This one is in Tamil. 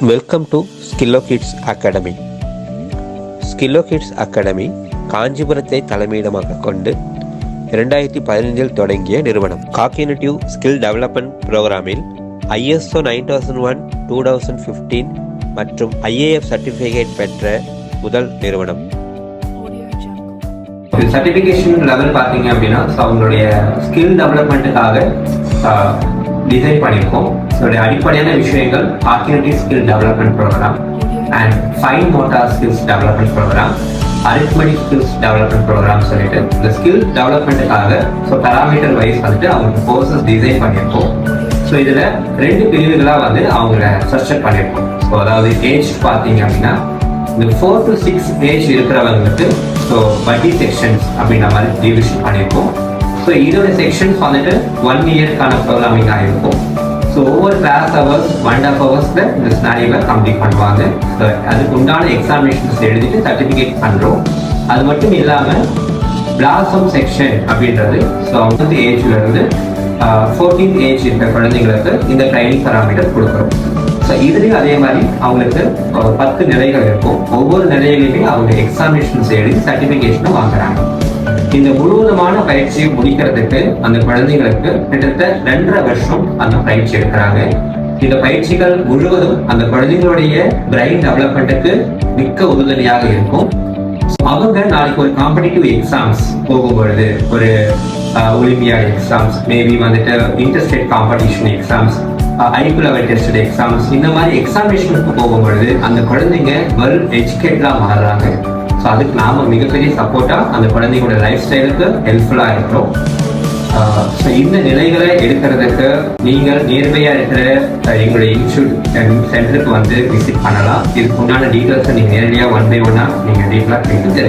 Welcome to Skillo Kids Academy. Skillo Kids Academy காஞ்சிபுரத்தை தலைமையிடமாக கொண்டு 2015 தொடங்கிய நிறுவனம். காக்னிட்டிவ் ஸ்கில் டெவலப்மெண்ட் ப்ரோக்ராமில் ISO 9001 2015 மற்றும் IAF சர்டிஃபிகேட் பெற்ற முதல் நிறுவனம். சர்டிஃபிகேஷன் லெவல் பார்த்தீங்க அப்படின்னா அவங்களுடைய ஸ்கில் டெவலப்மெண்ட்டுக்காக டிசைன் பண்ணியிருக்கோம். இதோடைய அடிப்படையான விஷயங்கள் cognitive skill development programme and fine motor skills development programme, arithmetic skills development programme சொல்லிட்டு இந்த ஸ்கில் டெவலப்மெண்ட்டுக்காக பேராமீட்டர் வைஸ் வந்துட்டு அவங்களுக்கு கோர்சஸ் டிசைன் பண்ணியிருக்கோம். ஸோ இதில் 2 பிரிவுகளாக அவங்கள ஸ்ட்ரக்சர் பண்ணியிருக்கோம். ஸோ அதாவது ஏஜ் பார்த்தீங்க அப்படின்னா இந்த 4 to 6 ஏஜ் இருக்கிறவங்களுக்கு பட்டி செக்ஷன்ஸ் அப்படின்ற மாதிரி டிவிஷன் பண்ணியிருக்கோம். ஸோ இதோட செக்ஷன்ஸ் வந்துட்டு 1 இயர்க்கான ப்ரோக்ராமிங் ஆகிருக்கும். ஸோ ஒவ்வொரு கிளாஸ் ஹவர்ஸ் 1.5 ஹவர்ஸில் இந்த ஸ்னாரியை கம்ப்ளீட் பண்ணுவாங்க. ஸோ அதுக்கு உண்டான எக்ஸாமினேஷன்ஸ் எழுதிட்டு சர்டிஃபிகேட் பண்ணுறோம். அது மட்டும் இல்லாமல் பிளாசம் செக்ஷன் அப்படின்றது ஸோ அவங்க ஏஜ்லேருந்து 14th ஏஜ் இருக்கிற குழந்தைங்களுக்கு இந்த ட்ரைனிங் பேராமீட்டர் கொடுக்குறோம். ஸோ இதுலேயும் அதே மாதிரி அவங்களுக்கு 10 நிலைகள் இருக்கும். ஒவ்வொரு நிலையிலையுமே அவங்க எக்ஸாமினேஷன்ஸ் எழுதி சர்டிஃபிகேஷனும் வாங்குறாங்க. இந்த முழுவதுமான பயிற்சியை முடிக்கிறதுக்கு அந்த குழந்தைங்களுக்கு கிட்டத்தட்ட 2.5 வருஷம் அந்த பயிற்சி எடுக்கிறாங்க. இந்த பயிற்சிகள் முழுவதும் அந்த குழந்தைங்களுடைய பிரெயின் டெவலப்மெண்ட்டுக்கு மிக்க உறுதுணையாக இருக்கும். அவங்க நாளைக்கு ஒரு காம்படிட்டிவ் எக்ஸாம்ஸ் போகும்பொழுது, ஒரு ஒலிம்பியாட் எக்ஸாம்ஸ், மேபி வந்துட்டு interstate competition exams, IQ level tested exams, இந்த மாதிரி எக்ஸாமினேஷனுக்கு போகும்பொழுது அந்த குழந்தைங்க வெல் எஜுகேட்டடாக மாறுறாங்க. ஸோ அதுக்கு நாம் மிகப்பெரிய சப்போர்ட்டாக அந்த குழந்தைங்களோட லைஃப் ஸ்டைலுக்கு ஹெல்ப்ஃபுல்லாக இருக்கிறோம். ஸோ இந்த நிலைகளை எடுக்கிறதுக்கு நீங்கள் நியர்பையாக இருக்கிற எங்களுடைய இன்ஸ்டியூட் சென்டருக்கு விசிட் பண்ணலாம். இதுக்கு உண்டான டீட்டெயில்ஸை நீங்கள் நேரடியாக 1 by 1 நீங்கள் டீட்டெயிலாக தெரிஞ்சு